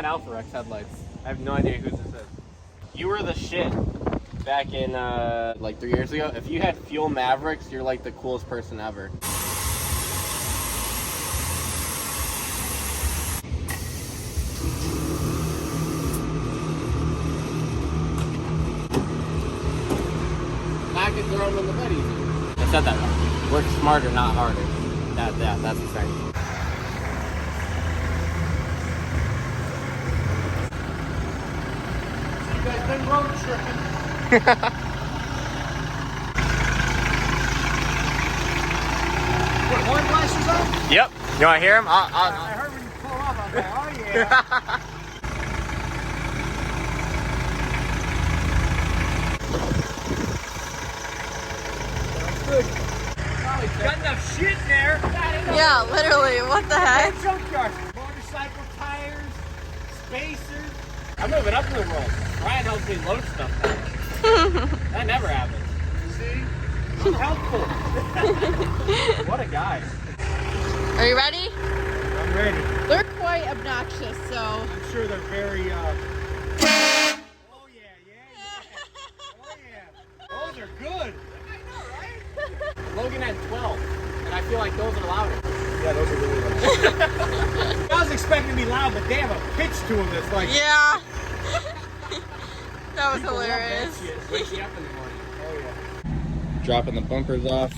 had Alpha Rex headlights. I have no idea whose this is. You were the shit back in like 3 years ago. If you had Fuel Mavericks, you're like the coolest person ever. I could throw them in the bed easy. I said that wrong. Work smarter, not harder. That's the thing. You guys been road tripping? What, horn blasters on? Yep. You want to hear him? I heard when you pull up, I was like, oh yeah. Good. Got enough shit in there. Yeah, literally. What the heck? Junkyard. Motorcycle tires, spacers. I'm moving up in the world. Ryan helps me load stuff now. That never happens. See? I'm helpful. What a guy. Are you ready? I'm ready. They're quite obnoxious, so. I'm sure they're very, Oh yeah. Oh yeah. Those are good. I know, right? Logan had 12, and I feel like those are louder. Yeah, those are really loud. I was expecting to be loud, but they have a pitch to them that's like... Yeah. That was People love that hilarious. shit. Wake you up in the morning. Oh yeah. Dropping the bumpers off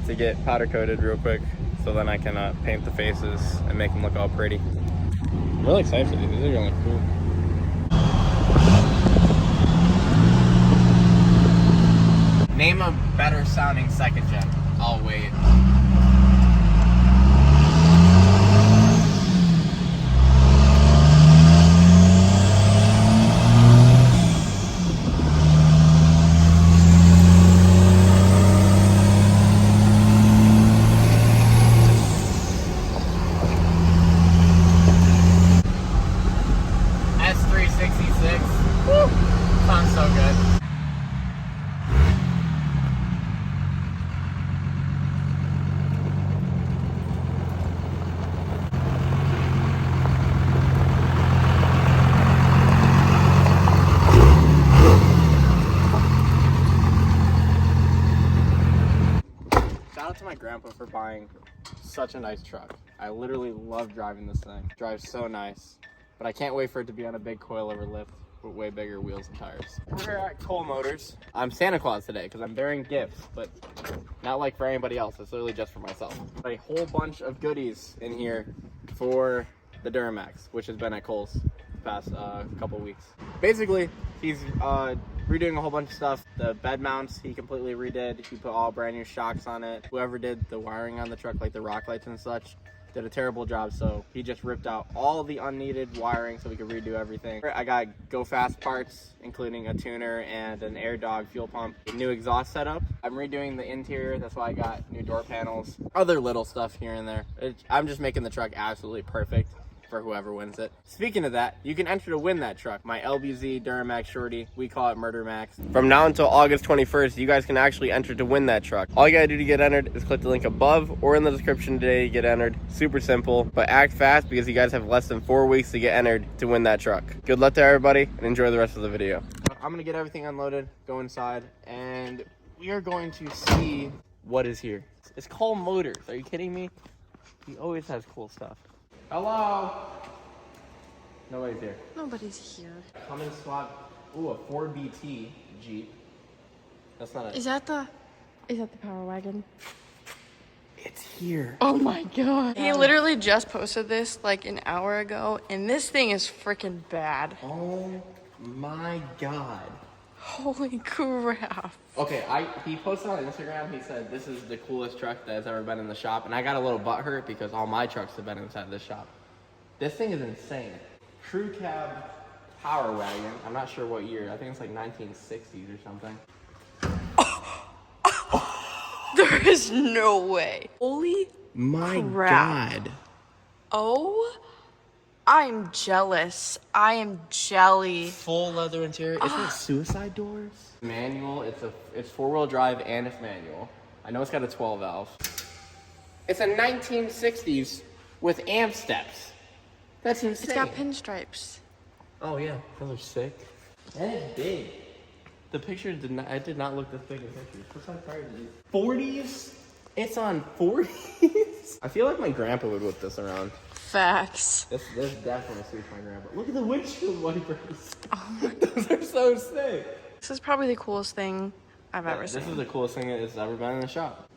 to get powder coated real quick, so then I can paint the faces and make them look all pretty. I'm really excited for these. These are gonna look cool. Name a better sounding second gen. I'll wait. S366. Woo! Sounds so good. Shout out to my grandpa for buying such a nice truck. I literally love driving this thing. It drives so nice. But I can't wait for it to be on a big coilover lift with way bigger wheels and tires. We're here at Cole Motors. I'm Santa Claus today because I'm bearing gifts, but not like for anybody else. It's literally just for myself. A whole bunch of goodies in here for the Duramax, which has been at Cole's the past couple weeks. Basically, he's redoing a whole bunch of stuff. The bed mounts, he completely redid. He put all brand new shocks on it. Whoever did the wiring on the truck, like the rock lights and such, did a terrible job, so he just ripped out all the unneeded wiring so we could redo everything. I got Go Fast parts, including a tuner and an Air Dog fuel pump. New exhaust setup. I'm redoing the interior, that's why I got new door panels. Other little stuff here and there. I'm just making the truck absolutely perfect for whoever wins it. Speaking of that, you can enter to win that truck. My LBZ Duramax Shorty, we call it Murder Max. From now until August 21st, you guys can actually enter to win that truck. All you gotta do to get entered is click the link above or in the description today to get entered. Super simple, but act fast because you guys have less than 4 weeks to get entered to win that truck. Good luck to everybody and enjoy the rest of the video. I'm gonna get everything unloaded, go inside, and we are going to see what is here. It's Cole Motors. Are you kidding me? He always has cool stuff. Hello? Nobody's here. Nobody's here. Come and swap. Ooh, a 4BT Jeep. That's not a... Is that the Power Wagon? It's here. Oh my god. He literally just posted this like an hour ago, and this thing is freaking bad. Oh my god. Holy crap. Okay, he posted on Instagram, he said this is the coolest truck that has ever been in the shop, and I got a little butthurt because all my trucks have been inside this shop. This thing is insane. Crew cab Power Wagon. I'm not sure what year. I think it's like 1960s or something. There is no way. Holy My crap. god. Oh, I'm jealous. I am jelly. Full leather interior. Isn't it suicide doors? Manual. It's 4-wheel drive and it's manual. I know it's got a 12 valve. It's a 1960s with amp steps. That's insane. It's got pinstripes. Oh yeah, those are sick. And it's big. The picture did not look this big in pictures. What's on tires? 40s? It's on 40s? I feel like my grandpa would whip this around. Facts. This definitely suits my grandpa. Look at the windshield wipers. Oh my God. Those are so sick. This is probably the coolest thing I've ever seen. This is the coolest thing that's ever been in the shop.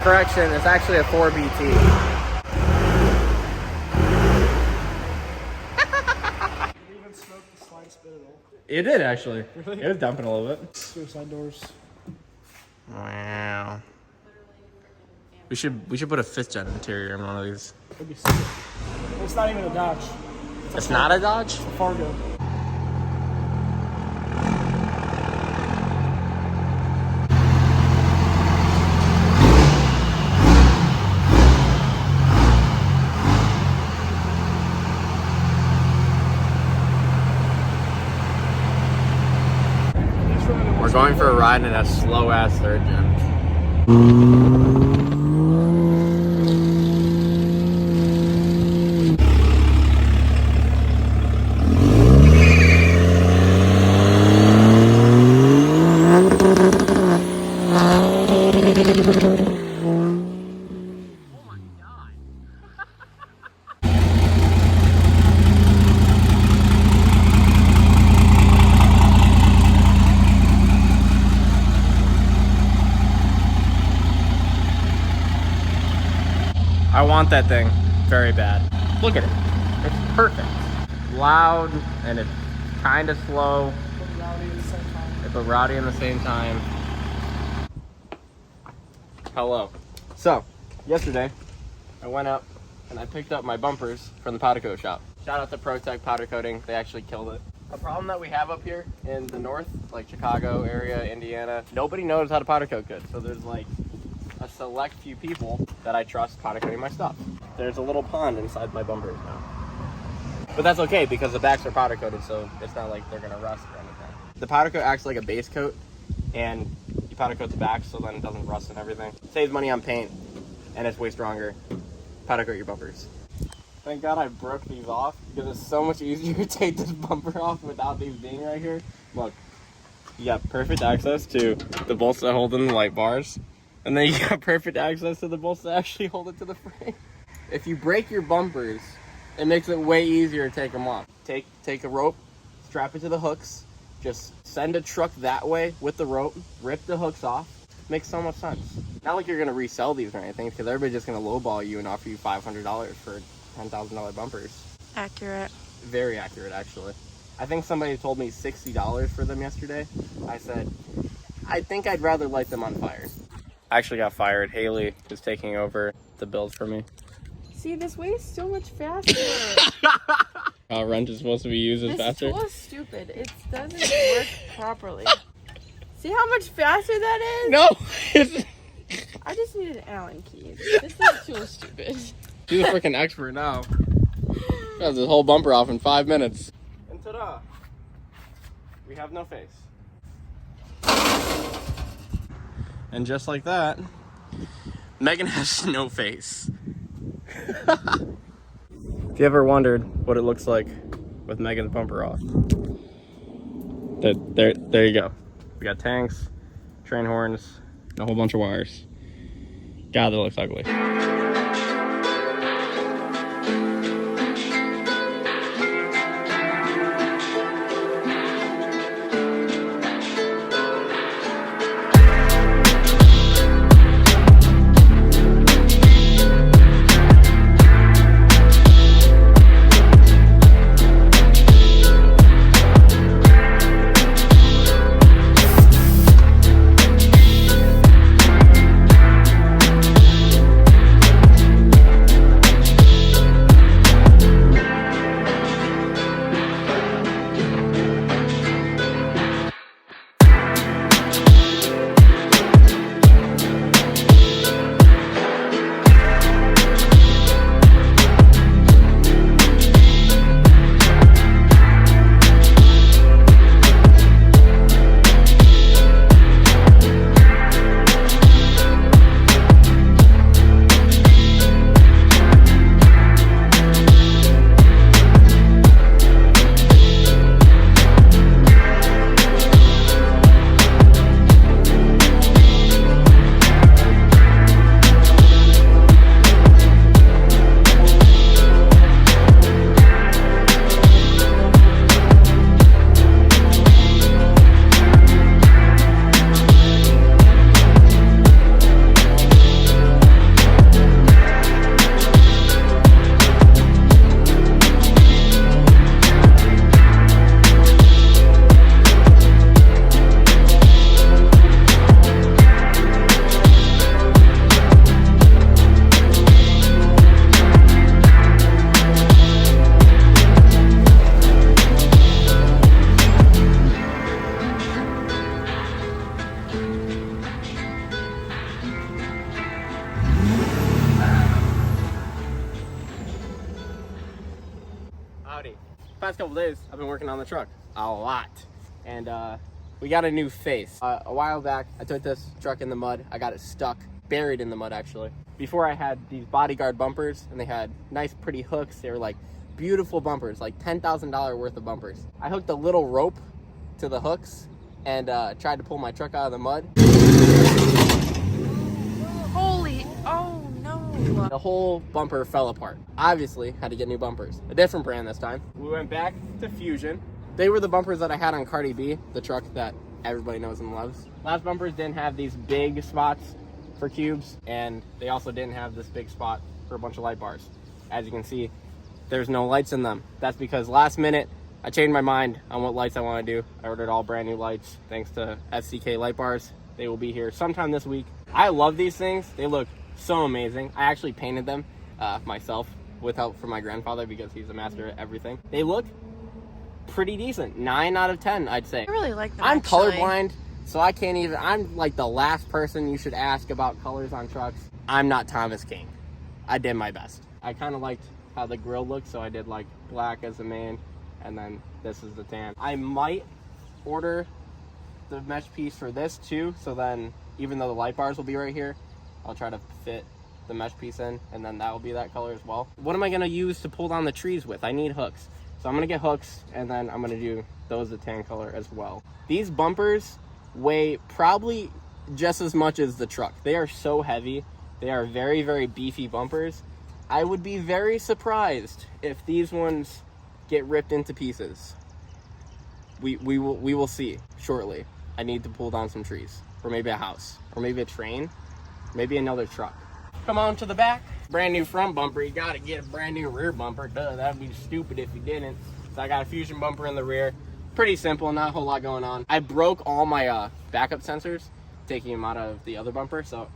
Correction, it's actually a 4BT. It did actually. Really? It was dumping a little bit. Suicide doors. Wow. We should put a 5th gen interior in one of these. That'd be sick. It's not even a Dodge. It's not a Dodge? It's a Fargo. We're going for a ride in a slow-ass 3rd gen. I want that thing very bad. Look at it. It's perfect. Loud and it's kind of slow. But rowdy at the same time. Hello. So, yesterday, I went up and I picked up my bumpers from the powder coat shop. Shout out to ProTech Powder Coating. They actually killed it. A problem that we have up here in the north, like Chicago area, Indiana, nobody knows how to powder coat good. So there's like a select few people that I trust powder coating my stuff. There's a little pond inside my bumpers now. But that's okay because the backs are powder coated, so it's not like they're gonna rust or anything. The powder coat acts like a base coat, and you powder coat the back so then it doesn't rust and everything. Saves money on paint, and it's way stronger. Powder coat your bumpers. Thank God I broke these off because it's so much easier to take this bumper off without these being right here. Look, you got perfect access to the bolts that hold in the light bars. And then you got perfect access to the bolts that actually hold it to the frame. If you break your bumpers, it makes it way easier to take them off. Take a rope, strap it to the hooks, just send a truck that way with the rope, rip the hooks off. Makes so much sense. Not like you're gonna resell these or anything, because everybody's just gonna lowball you and offer you $500 for $10,000 bumpers. Accurate. Very accurate, actually. I think somebody told me $60 for them yesterday. I said, I think I'd rather light them on fire. I actually got fired. Haley is taking over the build for me. See, this way is so much faster. Wrench is supposed to be used as faster. This tool is stupid. It doesn't work properly. See how much faster that is? No! I just need an Allen key. This tool is stupid. She's a freaking expert now. Got this whole bumper off in 5 minutes. And ta-da! We have no face. And just like that, Megan has no face. If you ever wondered what it looks like with Megan's bumper off, there you go. We got tanks, train horns, and a whole bunch of wires. God, that looks ugly. Howdy. Past couple days, I've been working on the truck a lot, and we got a new face. A while back, I took this truck in the mud. I got it stuck, buried in the mud actually. Before I had these bodyguard bumpers, and they had nice pretty hooks. They were like beautiful bumpers, like $10,000 worth of bumpers. I hooked a little rope to the hooks and tried to pull my truck out of the mud. Holy, oh no. The whole bumper fell apart. Obviously, had to get new bumpers. A different brand this time. We went back to Fusion. They were the bumpers that I had on Cardi B, the truck that everybody knows and loves. Last bumpers didn't have these big spots for cubes, and they also didn't have this big spot for a bunch of light bars. As you can see, there's no lights in them. That's because last minute, I changed my mind on what lights I want to do. I ordered all brand new lights thanks to FCK light bars. They will be here sometime this week. I love these things. They look so amazing. I actually painted them myself with help from my grandfather because he's a master at everything. They look pretty decent. 9 out of 10, I'd say. I really like them. I'm actually. colorblind, so I can't even, I'm like the last person you should ask about colors on trucks. I'm not Thomas King. I did my best. I kind of liked how the grill looked, so I did like black as the main, and then this is the tan. I might order the mesh piece for this too, so then even though the light bars will be right here, I'll try to fit the mesh piece in, and then that will be that color as well. What am I gonna use to pull down the trees with? I need hooks. So I'm gonna get hooks, and then I'm gonna do those the tan color as well. These bumpers weigh probably just as much as the truck. They are so heavy. They are very, very beefy bumpers. I would be very surprised if these ones get ripped into pieces. We will see shortly. I need to pull down some trees, or maybe a house, or maybe a train, maybe another truck. Come on to the back. Brand new front bumper. You gotta get a brand new rear bumper. Duh, that'd be stupid if you didn't. So I got a Fusion bumper in the rear. Pretty simple, not a whole lot going on. I broke all my backup sensors, taking them out of the other bumper, so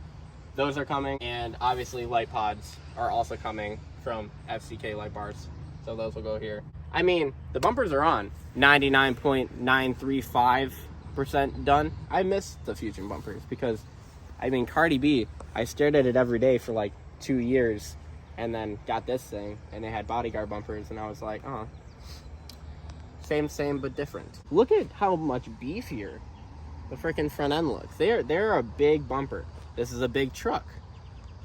those are coming. And obviously light pods are also coming from FCK light bars, so those will go here. I mean, the bumpers are on 99.935% done. I miss the Fusion bumpers because, I mean, Cardi B, I stared at it every day for like 2 years, and then got this thing, and it had bodyguard bumpers, and I was like, oh, same but different. Look at how much beefier the freaking front end looks. They're a big bumper. This is a big truck.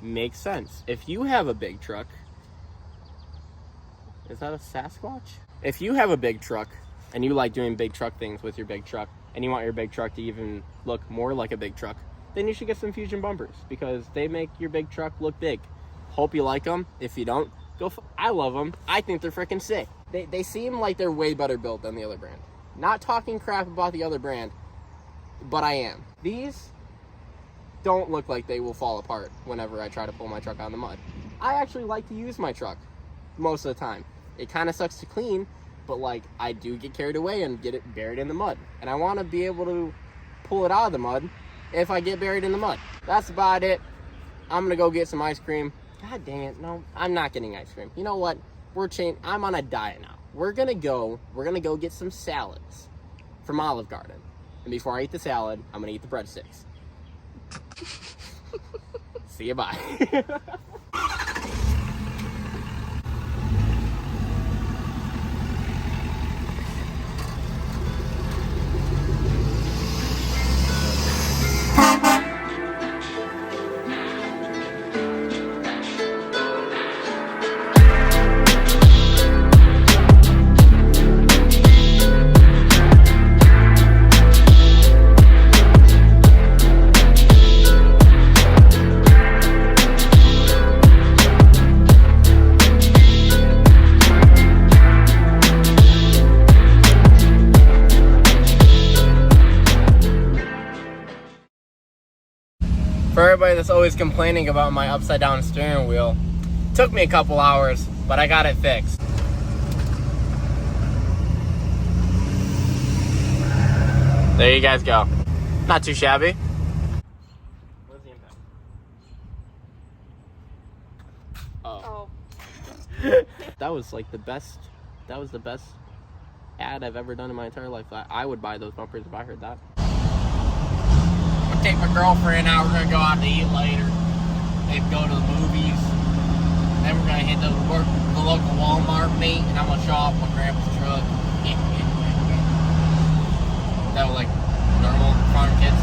Makes sense. If you have a big truck, is that a Sasquatch? If you have a big truck and you like doing big truck things with your big truck, and you want your big truck to even look more like a big truck, then you should get some Fusion bumpers because they make your big truck look big. Hope you like them. If you don't, I love them. I think they're freaking sick. They seem like they're way better built than the other brand. Not talking crap about the other brand, but I am. These don't look like they will fall apart whenever I try to pull my truck out of the mud. I actually like to use my truck most of the time. It kind of sucks to clean, but like I do get carried away and get it buried in the mud. And I want to be able to pull it out of the mud if I get buried in the mud. That's about it. I'm gonna go get some ice cream. God dang it, no, I'm not getting ice cream. You know what? I'm on a diet now. We're gonna go get some salads from Olive Garden. And before I eat the salad, I'm gonna eat the breadsticks. See you, bye. For everybody that's always complaining about my upside down steering wheel, took me a couple hours, but I got it fixed. There you guys go. Not too shabby. Where's the impact? Oh. That was like the best, that was the best ad I've ever done in my entire life. I would buy those bumpers if I heard that. Take my girlfriend out, we're gonna go out to eat later, maybe go to the movies, Then we're gonna hit the local Walmart meet, and I'm gonna show off my grandpa's truck. That was like normal farm kids